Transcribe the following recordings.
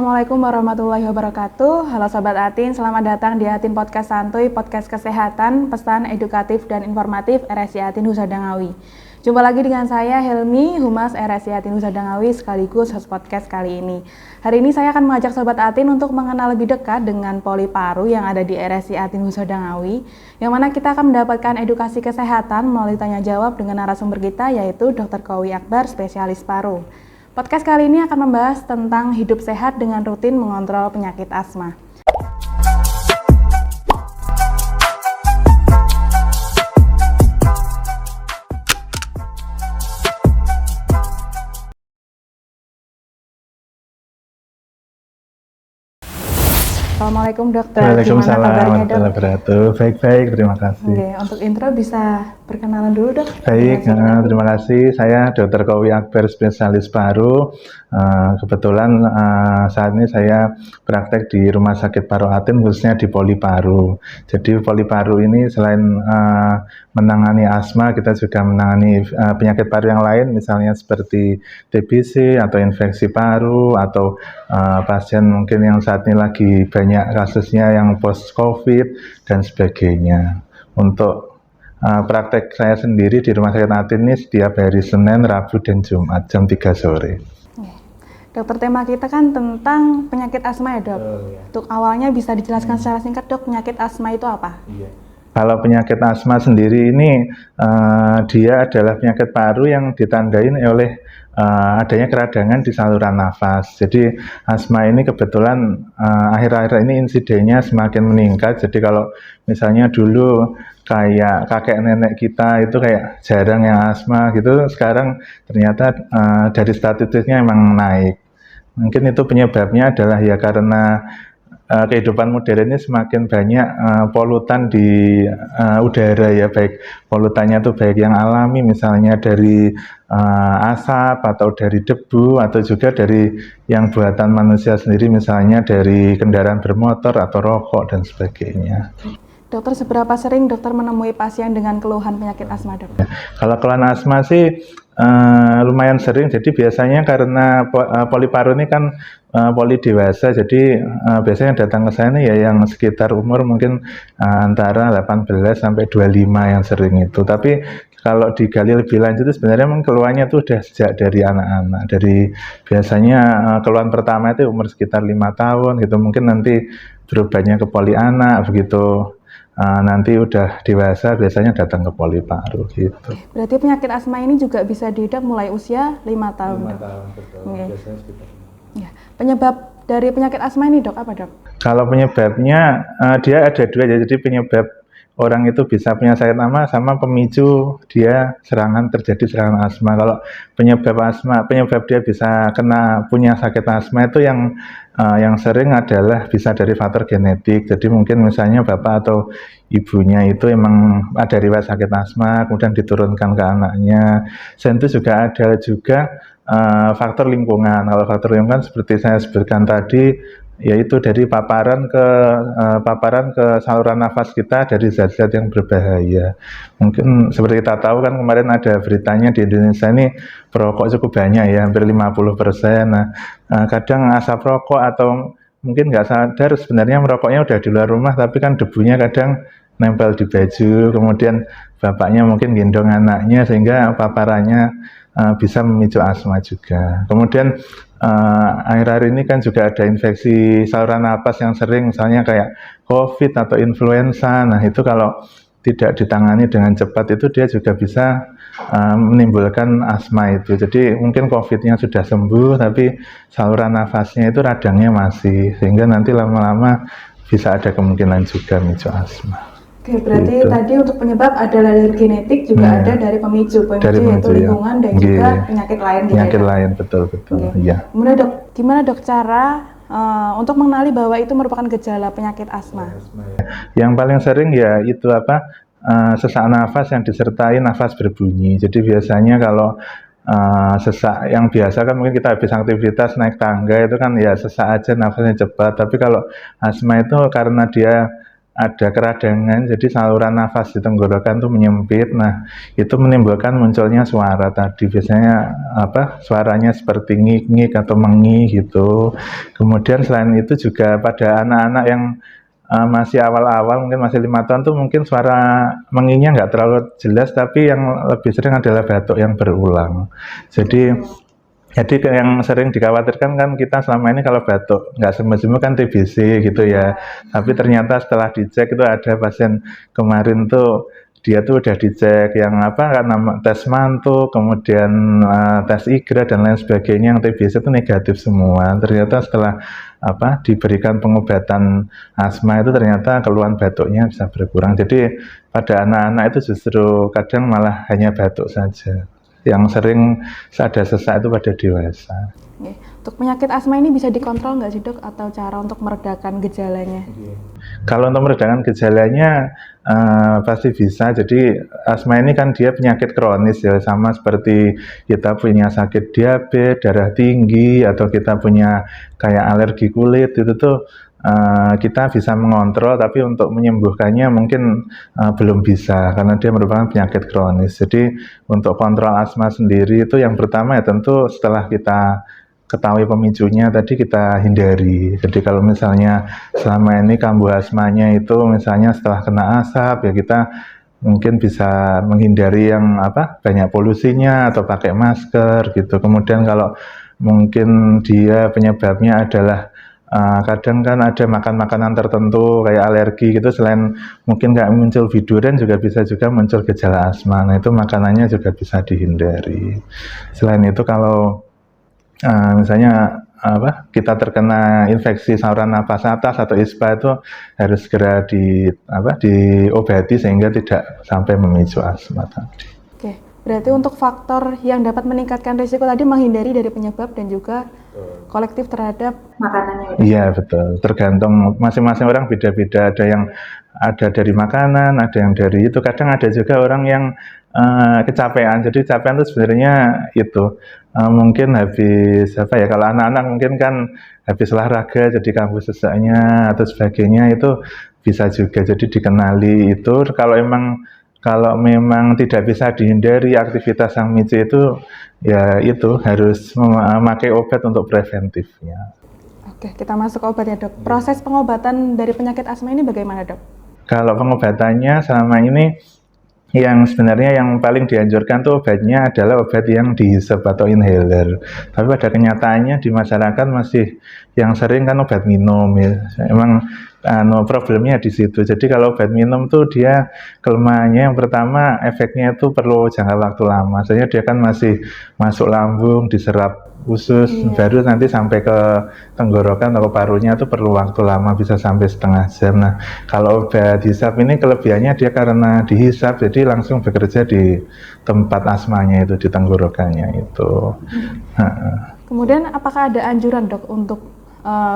Assalamualaikum warahmatullahi wabarakatuh. Halo Sobat Atin, selamat datang di Atin Podcast Santuy, podcast kesehatan, pesan edukatif dan informatif RSI Atin Husadangawi. Jumpa lagi dengan saya Helmi, Humas RSI Atin Husadangawi sekaligus host podcast kali ini. Hari ini saya akan mengajak Sobat Atin untuk mengenal lebih dekat dengan poli paru yang ada di RSI Atin Husadangawi, yang mana kita akan mendapatkan edukasi kesehatan melalui tanya jawab dengan narasumber kita yaitu Dr. Kowi Akbar, spesialis paru. Podcast kali ini akan membahas tentang hidup sehat dengan rutin mengontrol penyakit asma. Assalamualaikum dokter. Waalaikumsalam warahmatullahi wabarakatuh. Baik-baik, terima kasih. Oke, untuk intro bisa perkenalan dulu dok. Baik, terima kasih. Saya Dr. Kowi Akbar, spesialis paru. Kebetulan saat ini saya praktek di Rumah Sakit Paru Atin, khususnya di poli paru. Jadi poli paru ini selain menangani asma, kita juga menangani penyakit paru yang lain, misalnya seperti TBC atau infeksi paru, atau pasien mungkin yang saat ini lagi banyak kasusnya yang post-COVID dan sebagainya. Untuk praktek saya sendiri di Rumah Sakit Atin ini setiap hari Senin, Rabu, dan Jumat jam 3 sore. Dokter, tema kita kan tentang penyakit asma ya dok. Untuk awalnya bisa dijelaskan secara singkat dok, penyakit asma itu apa? Kalau penyakit asma sendiri ini dia adalah penyakit paru yang ditandain oleh adanya keradangan di saluran nafas. Jadi asma ini kebetulan akhir-akhir ini insidennya semakin meningkat. Jadi kalau misalnya dulu kayak kakek nenek kita itu kayak jarang yang asma gitu, sekarang ternyata dari statistiknya emang naik. Mungkin itu penyebabnya adalah ya karena kehidupan modern ini semakin banyak polutan di udara ya, baik polutannya itu baik yang alami misalnya dari asap atau dari debu, atau juga dari yang buatan manusia sendiri misalnya dari kendaraan bermotor atau rokok dan sebagainya. Dokter, seberapa sering dokter menemui pasien dengan keluhan penyakit asma dok? Kalau keluhan asma sih lumayan sering. Jadi biasanya karena poli paru ini kan poli dewasa, jadi biasanya datang ke saya ya yang sekitar umur mungkin antara 18 sampai 25 yang sering itu. Tapi kalau digali lebih lanjut itu sebenarnya memang keluhannya itu udah sejak dari anak-anak. Dari biasanya keluhan pertama itu umur sekitar 5 tahun gitu, mungkin nanti berubahnya ke poli anak begitu. Nanti udah dewasa biasanya datang ke poli paru gitu. Berarti penyakit asma ini juga bisa diidap mulai usia 5 tahun. 5 tahun, betul. Biasanya sekitar. Ya. Penyebab dari penyakit asma ini dok apa dok? Kalau penyebabnya dia ada dua ya. Jadi penyebab orang itu bisa punya sakit asma sama pemicu dia terjadi serangan asma. Kalau penyebab dia bisa punya sakit asma itu yang sering adalah bisa dari faktor genetik. Jadi mungkin misalnya bapak atau ibunya itu emang ada riwayat sakit asma, kemudian diturunkan ke anaknya. Selain itu juga ada faktor lingkungan. Kalau faktor lingkungan seperti saya sebutkan tadi, yaitu dari paparan ke saluran nafas kita dari zat-zat yang berbahaya. Mungkin seperti kita tahu kan kemarin ada beritanya di Indonesia ini perokok cukup banyak ya, hampir 50%. Nah, kadang asap rokok atau mungkin nggak sadar sebenarnya merokoknya udah di luar rumah, tapi kan debunya kadang nempel di baju, kemudian bapaknya mungkin gendong anaknya sehingga paparannya bisa memicu asma juga. Kemudian akhir-akhir ini kan juga ada infeksi saluran napas yang sering, misalnya kayak COVID atau influenza. Nah itu kalau tidak ditangani dengan cepat itu dia juga bisa menimbulkan asma itu. Jadi mungkin COVID-nya sudah sembuh tapi saluran nafasnya itu radangnya masih, sehingga nanti lama-lama bisa ada kemungkinan juga memicu asma. Oke, berarti gitu. Tadi untuk penyebab ada dari genetik juga ada dari pemicu yaitu lingkungan dan juga penyakit lain. Penyakit lain, betul. Ya. Kemudian dok, gimana dok cara untuk mengenali bahwa itu merupakan gejala penyakit asma? Yang paling sering ya itu sesak nafas yang disertai nafas berbunyi. Jadi biasanya kalau sesak yang biasa kan mungkin kita habis aktivitas naik tangga itu kan ya sesak aja nafasnya cepat. Tapi kalau asma itu karena dia ada keradangan, jadi saluran nafas di tenggorokan tuh menyempit. Nah, itu menimbulkan munculnya suara tadi. Biasanya suaranya seperti ngik-ngik atau mengi gitu. Kemudian selain itu juga pada anak-anak yang masih awal-awal, mungkin masih 5 tahun tuh mungkin suara menginya nggak terlalu jelas, tapi yang lebih sering adalah batuk yang berulang. Jadi yang sering dikhawatirkan kan kita selama ini kalau batuk nggak sembuh-sembuh kan TBC gitu ya. Tapi ternyata setelah dicek itu ada pasien kemarin tuh dia tuh udah dicek yang karena tes mantuk, kemudian tes IGRA dan lain sebagainya, yang TBC itu negatif semua. Ternyata setelah diberikan pengobatan asma itu ternyata keluhan batuknya bisa berkurang. Jadi pada anak-anak itu justru kadang malah hanya batuk saja. Yang sering ada sesak itu pada dewasa. Oke. Untuk penyakit asma ini bisa dikontrol nggak sih dok, atau cara untuk meredakan gejalanya? Kalau untuk meredakan gejalanya pasti bisa. Jadi asma ini kan dia penyakit kronis ya, sama seperti kita punya sakit diabetes, darah tinggi, atau kita punya kayak alergi kulit, itu tuh kita bisa mengontrol, tapi untuk menyembuhkannya mungkin belum bisa karena dia merupakan penyakit kronis. Jadi untuk kontrol asma sendiri itu yang pertama ya tentu setelah kita ketahui pemicunya tadi kita hindari. Jadi kalau misalnya selama ini kambuh asmanya itu misalnya setelah kena asap, ya kita mungkin bisa menghindari yang banyak polusinya atau pakai masker gitu. Kemudian kalau mungkin dia penyebabnya adalah kadang kan ada makan makanan tertentu kayak alergi gitu, selain mungkin nggak muncul biduran juga bisa juga muncul gejala asma. Nah itu makanannya juga bisa dihindari. Selain itu kalau misalnya kita terkena infeksi saluran napas atas atau ISPA, itu harus segera diobati sehingga tidak sampai memicu asma tadi. Oke, berarti untuk faktor yang dapat meningkatkan risiko tadi menghindari dari penyebab dan juga kolektif terhadap makanannya. Iya betul, tergantung masing-masing orang beda-beda. Ada dari makanan, ada yang dari itu. Kadang ada juga orang yang kecapean. Jadi kecapean itu sebenarnya itu mungkin habis kalau anak-anak mungkin kan habis olahraga jadi kambuh sesaknya atau sebagainya, itu bisa juga. Jadi dikenali itu kalau memang tidak bisa dihindari aktivitas yang micu itu, ya itu harus memakai obat untuk preventifnya. Oke, kita masuk ke obat ya dok. Proses pengobatan dari penyakit asma ini bagaimana dok? Kalau pengobatannya selama ini yang sebenarnya yang paling dianjurkan tuh obatnya adalah obat yang dihisap atau inhaler. Tapi pada kenyataannya di masyarakat masih yang sering kan obat minum ya. Emang problemnya di situ. Jadi kalau obat minum tuh dia kelemahannya yang pertama efeknya itu perlu jangka waktu lama. Soalnya dia kan masih masuk lambung, diserap usus, baru nanti sampai ke tenggorokan atau parunya itu perlu waktu lama, bisa sampai setengah jam. Nah, kalau obat hisap ini kelebihannya dia karena dihisap, jadi langsung bekerja di tempat asmanya itu, di tenggorokannya itu. Kemudian apakah ada anjuran dok untuk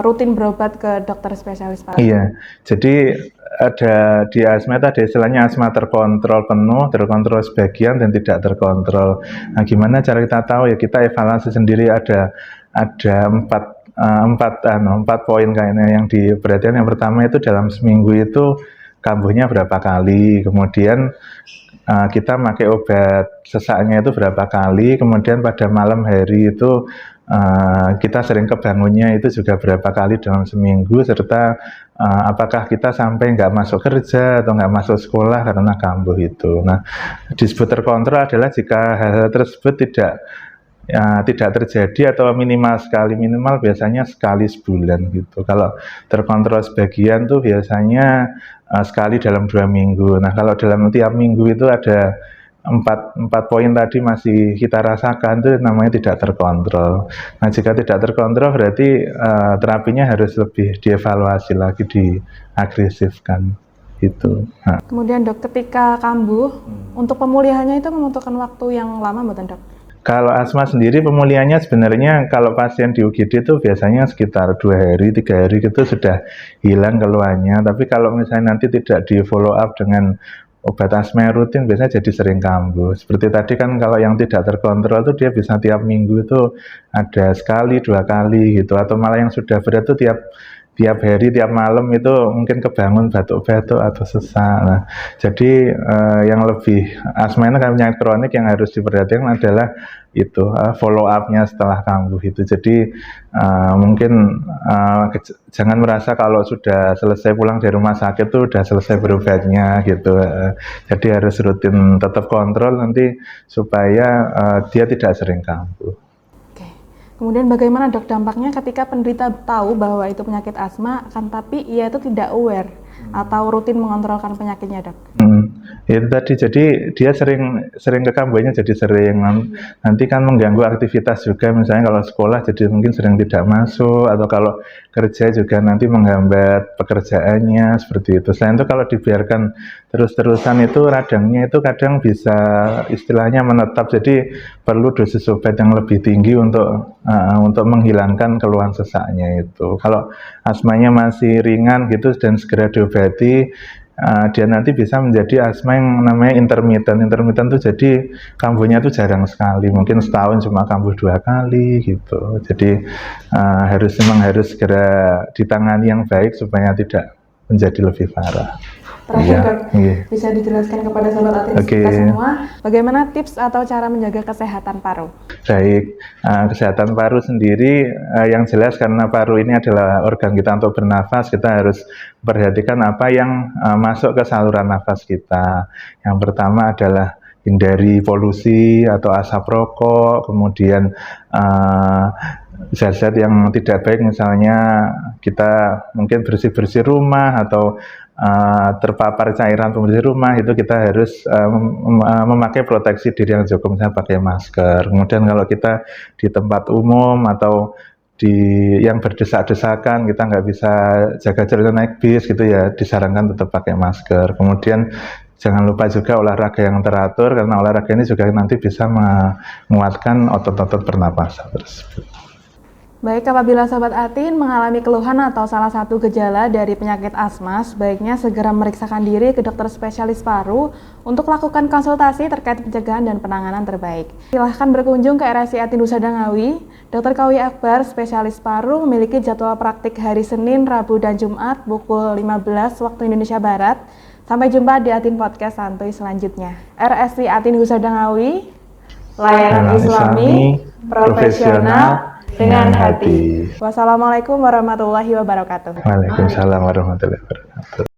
rutin berobat ke dokter spesialis paru? Iya, jadi ada di asma itu ada istilahnya asma terkontrol penuh, terkontrol sebagian, dan tidak terkontrol. Nah, gimana cara kita tahu? Ya kita evaluasi sendiri. Ada empat poin kayaknya yang diperhatikan. Yang pertama itu dalam seminggu itu kambuhnya berapa kali, kemudian kita pakai obat sesaknya itu berapa kali, kemudian pada malam hari itu kita sering kebangunnya itu juga berapa kali dalam seminggu, serta apakah kita sampai nggak masuk kerja atau nggak masuk sekolah karena kambuh itu. Nah, disebut terkontrol adalah jika hal tersebut tidak terjadi atau minimal biasanya sekali sebulan gitu. Kalau terkontrol sebagian tuh biasanya sekali dalam 2 minggu. Nah, kalau dalam tiap minggu itu ada empat poin tadi masih kita rasakan, itu namanya tidak terkontrol. Nah, jika tidak terkontrol berarti terapinya harus lebih dievaluasi lagi, diagresifkan gitu. Nah. Kemudian dok, ketika kambuh, untuk pemulihannya itu membutuhkan waktu yang lama bukan dok? Kalau asma sendiri pemulihannya sebenarnya kalau pasien di UGD itu biasanya sekitar 2 hari, 3 hari itu sudah hilang keluhannya. Tapi kalau misalnya nanti tidak di follow up dengan obat asma rutin, biasanya jadi sering kambuh. Seperti tadi kan kalau yang tidak terkontrol itu dia bisa tiap minggu itu ada sekali, 2 kali gitu. Atau malah yang sudah berat itu tiap hari, tiap malam itu mungkin kebangun batuk-batuk atau sesak. Nah, jadi yang lebih asma ini kan penyakit kronik yang harus diperhatikan adalah itu follow up-nya setelah kambuh itu. Jadi mungkin jangan merasa kalau sudah selesai pulang dari rumah sakit itu udah selesai berobatnya gitu. Jadi harus rutin tetap kontrol nanti supaya dia tidak sering kambuh. Oke. Kemudian bagaimana dok dampaknya ketika penderita tahu bahwa itu penyakit asma, kan tapi ia itu tidak aware atau rutin mengontrolkan penyakitnya dok? Itu tadi, jadi dia sering ke kambuhnya, jadi sering nanti kan mengganggu aktivitas juga, misalnya kalau sekolah jadi mungkin sering tidak masuk, atau kalau kerja juga nanti menghambat pekerjaannya seperti itu. Selain itu kalau dibiarkan terus-terusan itu radangnya itu kadang bisa istilahnya menetap, jadi perlu dosis obat yang lebih tinggi untuk menghilangkan keluhan sesaknya itu. Kalau asmanya masih ringan gitu dan segera diobati, dia nanti bisa menjadi asma yang namanya intermittent. Intermittent itu jadi kambuhnya itu jarang sekali, mungkin setahun cuma kambuh 2 kali gitu. Jadi memang harus segera ditangani yang baik supaya tidak menjadi lebih parah. Terakhir dok, bisa dijelaskan kepada sobat Atin kita semua bagaimana tips atau cara menjaga kesehatan paru? Baik, kesehatan paru sendiri yang jelas karena paru ini adalah organ kita untuk bernafas, kita harus perhatikan apa yang masuk ke saluran nafas kita. Yang pertama adalah hindari polusi atau asap rokok, kemudian zat-zat yang tidak baik, misalnya kita mungkin bersih-bersih rumah atau terpapar cairan pembersih rumah, itu kita harus memakai proteksi diri yang cukup, misalnya pakai masker. Kemudian kalau kita di tempat umum atau yang berdesak-desakan, kita nggak bisa jaga jarak naik bis gitu ya, disarankan tetap pakai masker. Kemudian jangan lupa juga olahraga yang teratur, karena olahraga ini juga nanti bisa menguatkan otot-otot pernapasan tersebut. Baik, apabila Sobat Atin mengalami keluhan atau salah satu gejala dari penyakit asma, sebaiknya segera memeriksakan diri ke dokter spesialis paru untuk lakukan konsultasi terkait pencegahan dan penanganan terbaik. Silahkan berkunjung ke RSI Atin Husada Ngawi. Dr. Kawi Akbar, spesialis paru, memiliki jadwal praktik hari Senin, Rabu, dan Jumat pukul 15 waktu Indonesia Barat. Sampai jumpa di Atin Podcast Santuy selanjutnya. RSI Atin Husada Ngawi, layanan Islami, profesional, dengan hati. Wassalamualaikum warahmatullahi wabarakatuh. Waalaikumsalam warahmatullahi wabarakatuh.